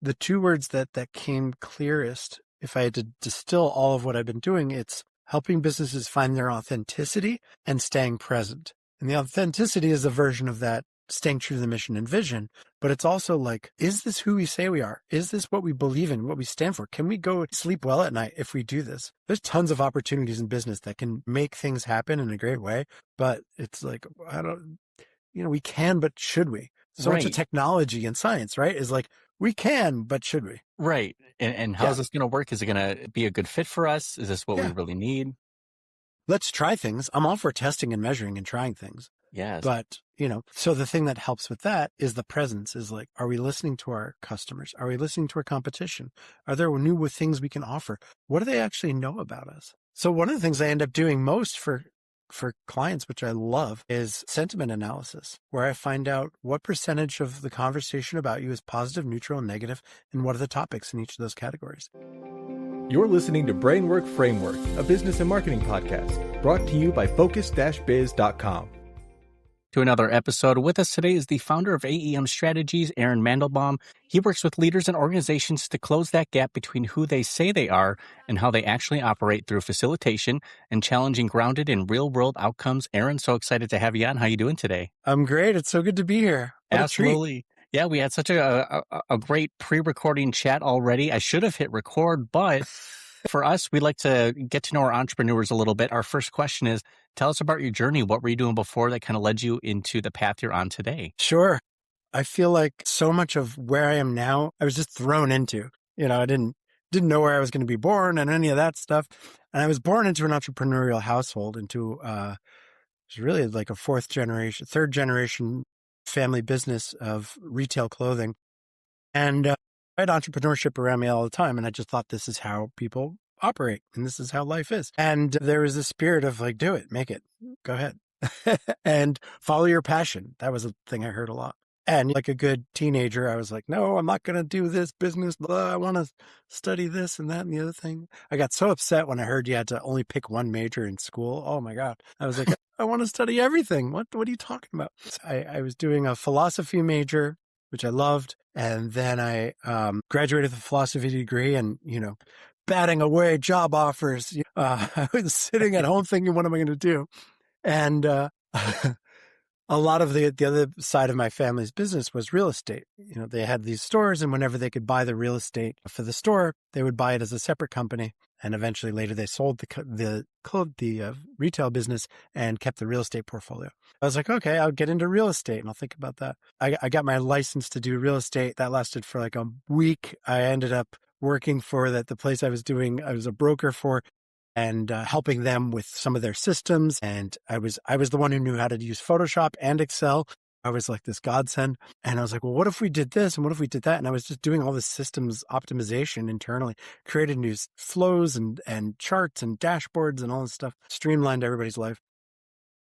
the two words that came clearest, if I had to distill all of what I've been doing, it's helping businesses find their authenticity and staying present. And the authenticity is a version of that, staying true to the mission and vision. But it's also like, is this who we say we are? Is this what we believe in, what we stand for? Can we go sleep well at night if we do this? There's tons of opportunities in business that can make things happen in a great way. But it's like, we can, but should we? So much of technology and science, right, is like, we can, but should we? Right. And how's this going to work? Is it going to be a good fit for us? Is this what we really need? Let's try things. I'm all for testing and measuring and trying things. Yes. But, so the thing that helps with that is the presence is like, are we listening to our customers? Are we listening to our competition? Are there new things we can offer? What do they actually know about us? So one of the things I end up doing most for clients, which I love, is sentiment analysis, where I find out what percentage of the conversation about you is positive, neutral, and negative, and what are the topics in each of those categories. You're listening to Brainwork Framework, a business and marketing podcast, brought to you by focus-biz.com. To another episode. With us today is the founder of AEM Strategies, Aaron Mandelbaum. He works with leaders and organizations to close that gap between who they say they are and how they actually operate through facilitation and challenging grounded in real-world outcomes. Aaron, so excited to have you on. How are you doing today? I'm great. It's so good to be here. What Absolutely. Yeah, we had such a great pre-recording chat already. I should have hit record, but for us, we like to get to know our entrepreneurs a little bit. Our first question is, tell us about your journey. What were you doing before that kind of led you into the path you're on today? Sure. I feel like so much of where I am now, I was just thrown into. I didn't know where I was going to be born and any of that stuff. And I was born into an entrepreneurial household, into it's really like a third generation family business of retail clothing. And I had entrepreneurship around me all the time. And I just thought this is how people operate and this is how life is. And there was a spirit of like, do it, make it, go ahead and follow your passion. That was a thing I heard a lot. And like a good teenager, I was like, no, I'm not going to do this business. Blah. I want to study this and that and the other thing. I got so upset when I heard you had to only pick one major in school. Oh my God. I was like, I want to study everything. What are you talking about? I was doing a philosophy major, which I loved. And then I graduated with a philosophy degree and, batting away job offers. I was sitting at home thinking, what am I going to do? And a lot of the other side of my family's business was real estate. They had these stores, and whenever they could buy the real estate for the store, they would buy it as a separate company. And eventually later they sold the retail business and kept the real estate portfolio. I was like, okay, I'll get into real estate and I'll think about that. I got my license to do real estate. That lasted for like a week. I ended up working for the place I was a broker for, and helping them with some of their systems. And I was the one who knew how to use Photoshop and Excel. I was like this godsend. And I was like, well, what if we did this? And what if we did that? And I was just doing all this systems optimization internally, created new flows and charts and dashboards and all this stuff, streamlined everybody's life.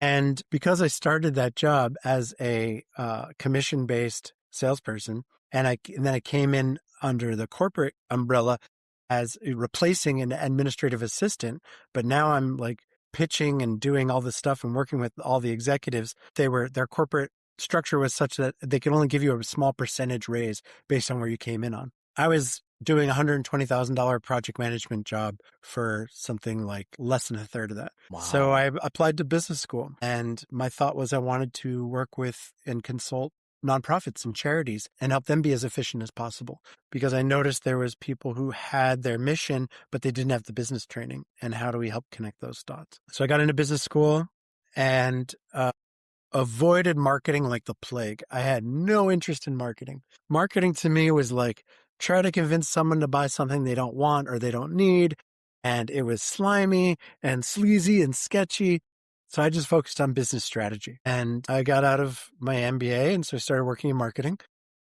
And because I started that job as a commission-based salesperson, and then I came in under the corporate umbrella as replacing an administrative assistant, but now I'm like pitching and doing all this stuff and working with all the executives. Their corporate structure was such that they could only give you a small percentage raise based on where you came in on. I was doing a $120,000 project management job for something like less than a third of that. Wow. So I applied to business school, and my thought was I wanted to work with and consult nonprofits and charities and help them be as efficient as possible, because I noticed there was people who had their mission, but they didn't have the business training. And how do we help connect those dots? So I got into business school and avoided marketing like the plague. I had no interest in marketing. Marketing to me was like, try to convince someone to buy something they don't want or they don't need. And it was slimy and sleazy and sketchy. So I just focused on business strategy, and I got out of my MBA. And so I started working in marketing.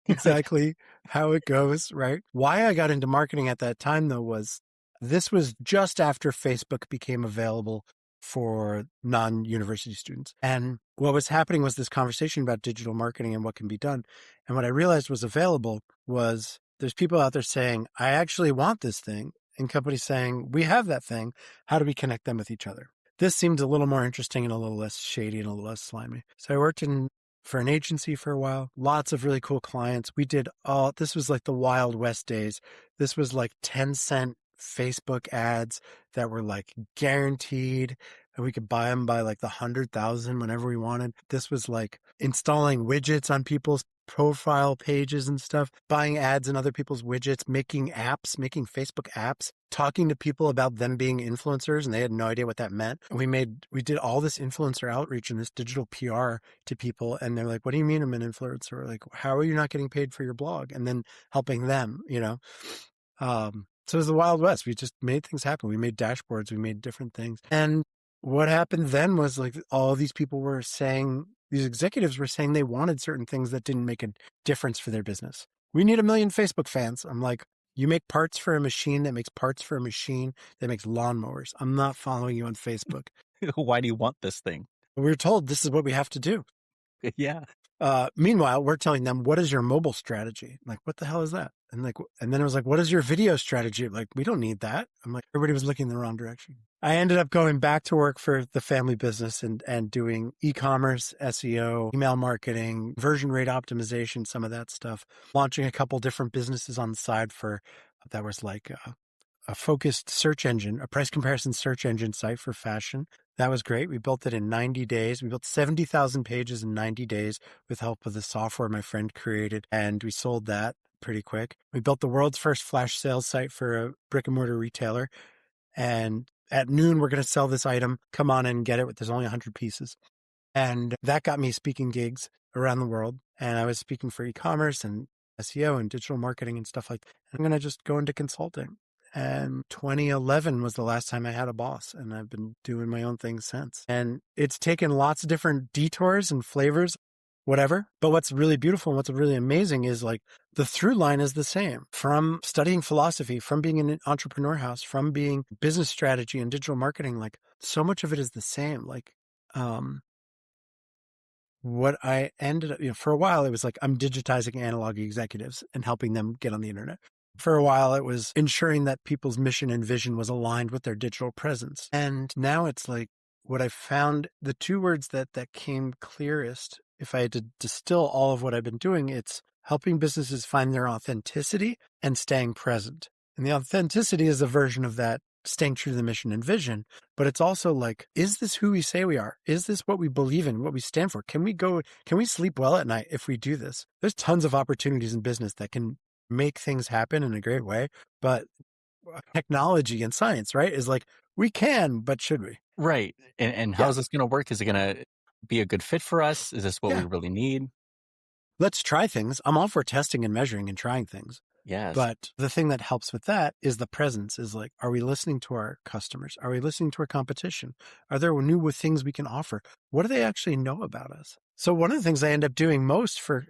Exactly how it goes, right? Why I got into marketing at that time, though, was this was just after Facebook became available for non-university students. And what was happening was this conversation about digital marketing and what can be done. And what I realized was available was there's people out there saying, I actually want this thing, and companies saying, we have that thing. How do we connect them with each other? This seemed a little more interesting and a little less shady and a little less slimy. So I worked in for an agency for a while. Lots of really cool clients. This was like the Wild West days. This was like 10-cent Facebook ads that were like guaranteed, and we could buy them by like the 100,000 whenever we wanted. This was like installing widgets on people's profile pages and stuff, buying ads in other people's widgets, making Facebook apps, talking to people about them being influencers, and they had no idea what that meant. We did all this influencer outreach and this digital PR to people, and they're like, "What do you mean I'm an influencer?" We're like, "How are you not getting paid for your blog?" And then helping them, so it was the Wild West. We just made things happen. We made dashboards. We made different things. And what happened then was like all these people were saying, these executives were saying they wanted certain things that didn't make a difference for their business. We need 1 million Facebook fans. I'm like, you make parts for a machine that makes parts for a machine that makes lawnmowers. I'm not following you on Facebook. Why do you want this thing? We were told this is what we have to do. Yeah. Meanwhile, we're telling them, what is your mobile strategy? I'm like, what the hell is that? And then it was like, what is your video strategy? Like, we don't need that. I'm like, everybody was looking in the wrong direction. I ended up going back to work for the family business and doing e-commerce, SEO, email marketing, version rate optimization, some of that stuff, launching a couple different businesses on the side that was like a focused search engine, a price comparison search engine site for fashion. That was great. We built it in 90 days. We built 70,000 pages in 90 days with help of the software my friend created, and we sold that pretty quick. We built the world's first flash sales site for a brick and mortar retailer, and at noon, we're going to sell this item. Come on and get it. There's only 100 pieces. And that got me speaking gigs around the world, and I was speaking for e-commerce and SEO and digital marketing and stuff like that. I'm going to just go into consulting. And 2011 was the last time I had a boss, and I've been doing my own thing since. And it's taken lots of different detours and flavors, whatever. But what's really beautiful and what's really amazing is like the through line is the same. From studying philosophy, from being in an entrepreneur house, from being business strategy and digital marketing, like so much of it is the same. Like, what I ended up, for a while, it was like I'm digitizing analog executives and helping them get on the internet. For a while, it was ensuring that people's mission and vision was aligned with their digital presence. And now it's like what I found, the two words that came clearest, if I had to distill all of what I've been doing, it's helping businesses find their authenticity and staying present. And the authenticity is a version of that, staying true to the mission and vision. But it's also like, is this who we say we are? Is this what we believe in, what we stand for? Can we sleep well at night if we do this? There's tons of opportunities in business that can make things happen in a great way, but technology and science, right, is like, we can, but should we? Right. And how is this going to work? Is it going to be a good fit for us? Is this what we really need? Let's try things. I'm all for testing and measuring and trying things. Yes. But the thing that helps with that is the presence, is like, are we listening to our customers? Are we listening to our competition? Are there new things we can offer? What do they actually know about us? So one of the things I end up doing most for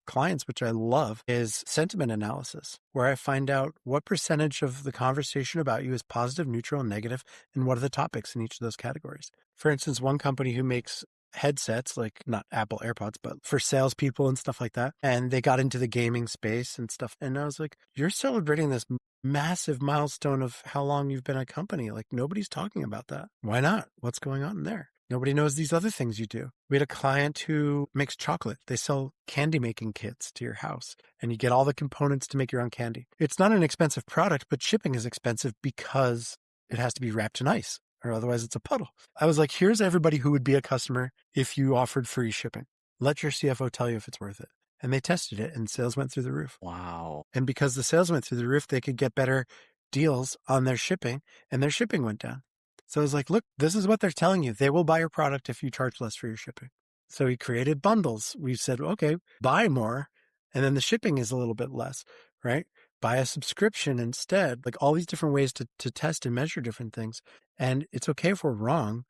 clients, which I love, is sentiment analysis, where I find out what percentage of the conversation about you is positive, neutral, and negative, and what are the topics in each of those categories. For instance, one company who makes headsets, like not Apple AirPods, but for salespeople and stuff like that, and they got into the gaming space and stuff. And I was like, you're celebrating this massive milestone of how long you've been a company. Like, nobody's talking about that. Why not? What's going on there? Nobody knows these other things you do. We had a client who makes chocolate. They sell candy making kits to your house, and you get all the components to make your own candy. It's not an expensive product, but shipping is expensive because it has to be wrapped in ice, or otherwise it's a puddle. I was like, here's everybody who would be a customer if you offered free shipping. Let your CFO tell you if it's worth it. And they tested it, and sales went through the roof. Wow. And because the sales went through the roof, they could get better deals on their shipping, and their shipping went down. So I was like, look, this is what they're telling you. They will buy your product if you charge less for your shipping. So we created bundles. We said, okay, buy more, and then the shipping is a little bit less, right? Buy a subscription instead. Like, all these different ways to test and measure different things. And it's okay if we're wrong,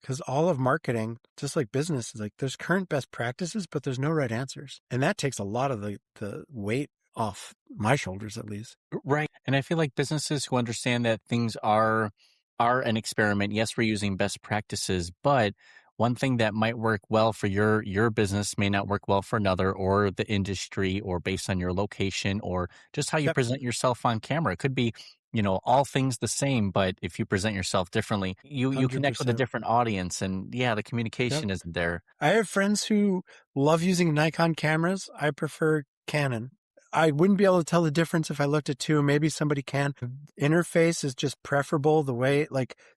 because all of marketing, just like business, is like, there's current best practices, but there's no right answers. And that takes a lot of the weight off my shoulders, at least. Right. And I feel like businesses who understand that things are an experiment. Yes, we're using best practices, but one thing that might work well for your business may not work well for another, or the industry, or based on your location, or just how you present yourself on camera. It could be all things the same, but if you present yourself differently, you connect with a 100%. different audience, and yeah, the Yep. communication isn't there. I have friends who love using Nikon cameras. I prefer Canon. I wouldn't be able to tell the difference if I looked at two. Maybe somebody can. The interface is just preferable. The way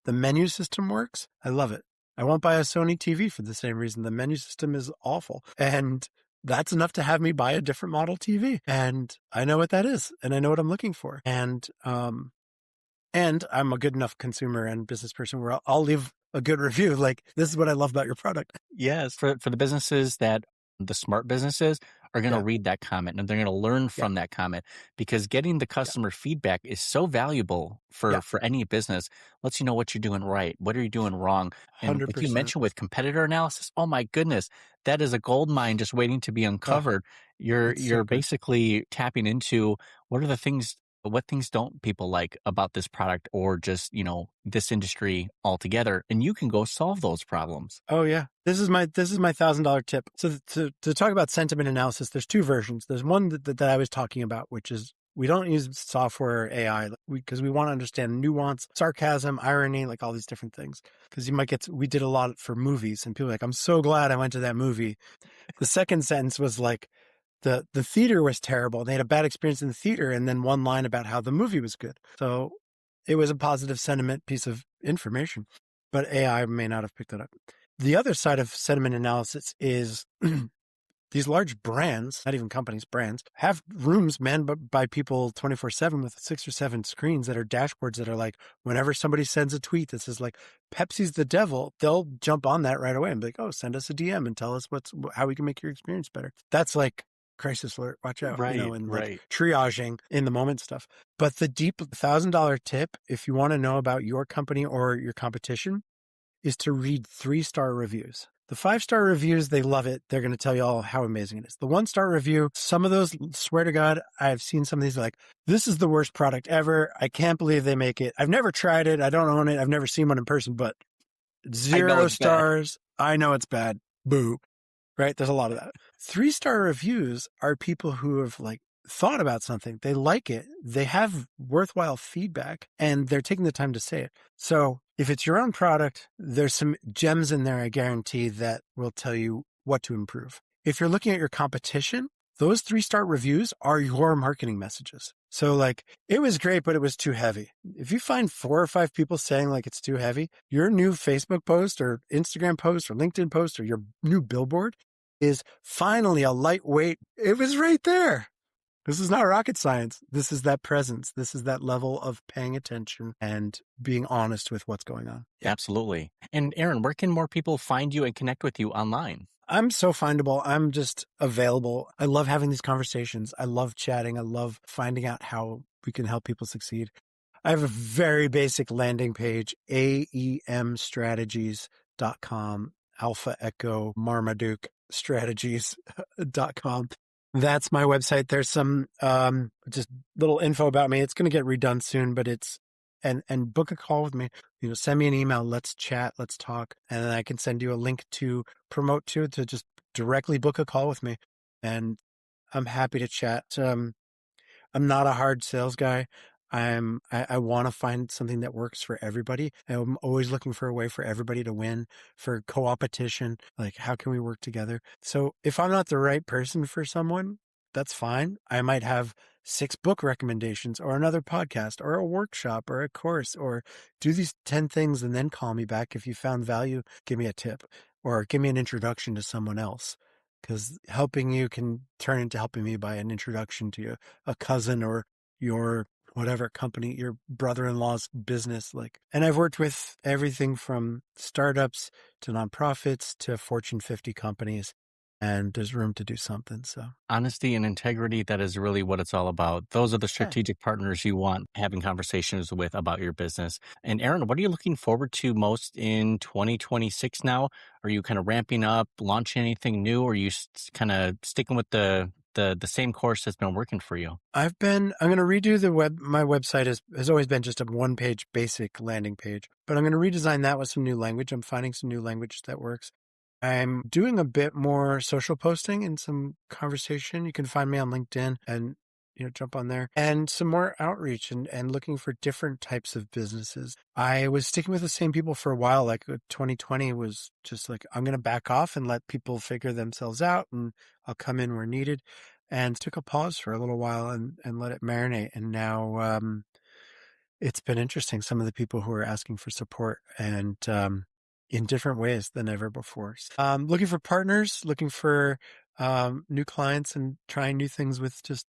the menu system works, I love it. I won't buy a Sony TV for the same reason. The menu system is awful. And that's enough to have me buy a different model TV. And I know what that is. And I know what I'm looking for. And I'm a good enough consumer and business person where I'll leave a good review. Like, this is what I love about your product. Yes, for the businesses that the smart businesses are going to Yeah. read that comment and they're going to learn from that comment, because getting the customer feedback is so valuable for any business. Lets you know what you're doing right, what are you doing wrong. And like you 100%. mentioned with competitor analysis, oh my goodness, that is a gold mine just waiting to be uncovered. You're it's so good. basically tapping into what things don't people like about this product, or just, this industry altogether, and you can go solve those problems. Oh yeah. This is my $1,000 tip. So to talk about sentiment analysis, there's two versions. There's one that I was talking about, which is we don't use software or AI because we want to understand nuance, sarcasm, irony, like all these different things. Because we did a lot for movies, and people are like, I'm so glad I went to that movie. The second sentence was like, the theater was terrible. They had a bad experience in the theater, and then one line about how the movie was good. So it was a positive sentiment piece of information, but AI may not have picked it up. The other side of sentiment analysis is these large brands, not even companies, brands, have rooms manned by people 24/7 with 6 or 7 screens that are dashboards that are like, whenever somebody sends a tweet that says like, Pepsi's the devil, they'll jump on that right away and be like, oh, send us a DM and tell us how we can make your experience better. That's like crisis alert, watch out, Right, and right. like triaging in the moment stuff. But the deep $1,000 tip, if you want to know about your company or your competition, is to read 3-star reviews. The 5-star reviews, they love it. They're going to tell you all how amazing it is. The 1-star review, some of those, swear to God, I've seen some of these like, this is the worst product ever. I can't believe they make it. I've never tried it. I don't own it. I've never seen one in person, but 0 stars. I know it's bad. Boo. Right? There's a lot of that. 3-star reviews are people who have like thought about something. They like it. They have worthwhile feedback, and they're taking the time to say it. So if it's your own product, there's some gems in there, I guarantee, that will tell you what to improve. If you're looking at your competition, those 3-star reviews are your marketing messages. So like, it was great, but it was too heavy. If you find 4 or 5 people saying like it's too heavy, your new Facebook post or Instagram post or LinkedIn post or your new billboard is finally a lightweight. It was right there. This is not rocket science. This is that presence. This is that level of paying attention and being honest with what's going on. Absolutely. And Aaron, where can more people find you and connect with you online? I'm so findable. I'm just available. I love having these conversations. I love chatting. I love finding out how we can help people succeed. I have a very basic landing page, aemstrategies.com, Alpha Echo Marmaduke strategies.com. That's my website. There's some just little info about me. It's going to get redone soon, but it's and book a call with me. Send me an email. Let's chat. Let's talk, and then I can send you a link to promote to just directly book a call with me, and I'm happy to chat. I'm not a hard sales guy. I want to find something that works for everybody. I'm always looking for a way for everybody to win, for co-opetition. Like, how can we work together? So if I'm not the right person for someone, that's fine. I might have 6 book recommendations or another podcast or a workshop or a course, or do these 10 things and then call me back. If you found value, give me a tip or give me an introduction to someone else. Because helping you can turn into helping me by an introduction to a cousin or your whatever company, your brother-in-law's business. And I've worked with everything from startups to nonprofits to Fortune 50 companies, and there's room to do something. So honesty and integrity, that is really what it's all about. Those are the strategic partners you want having conversations with about your business. And Aaron, what are you looking forward to most in 2026 now? Are you kind of ramping up, launching anything new, or are you kind of sticking with the same course that's been working for you? I'm going to redo my website has always been just a 1-page basic landing page, but I'm going to redesign that with some new language. I'm finding some new language that works. I'm doing a bit more social posting and some conversation. You can find me on LinkedIn, and jump on there, and some more outreach and looking for different types of businesses. I was sticking with the same people for a while. Like 2020 was just like, I'm going to back off and let people figure themselves out, and I'll come in where needed, and took a pause for a little while and let it marinate. And now, it's been interesting. Some of the people who are asking for support and, in different ways than ever before. Looking for partners, looking for, new clients, and trying new things with just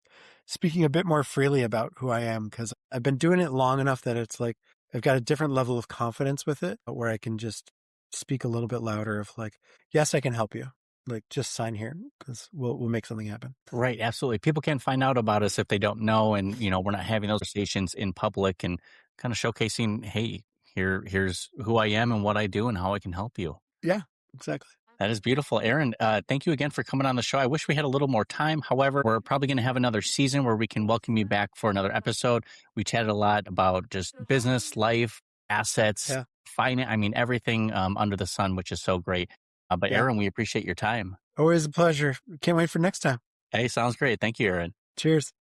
speaking a bit more freely about who I am. Cause I've been doing it long enough that it's like, I've got a different level of confidence with it where I can just speak a little bit louder of like, yes, I can help you. Like, just sign here because we'll make something happen. Right, absolutely. People can't find out about us if they don't know, and we're not having those conversations in public and kind of showcasing, hey, here's who I am and what I do and how I can help you. Yeah, exactly. That is beautiful. Aaron, thank you again for coming on the show. I wish we had a little more time. However, we're probably going to have another season where we can welcome you back for another episode. We chatted a lot about just business, life, assets, Yeah. finance. I mean, everything under the sun, which is so great. But Yeah. Aaron, we appreciate your time. Always a pleasure. Can't wait for next time. Hey, sounds great. Thank you, Aaron. Cheers.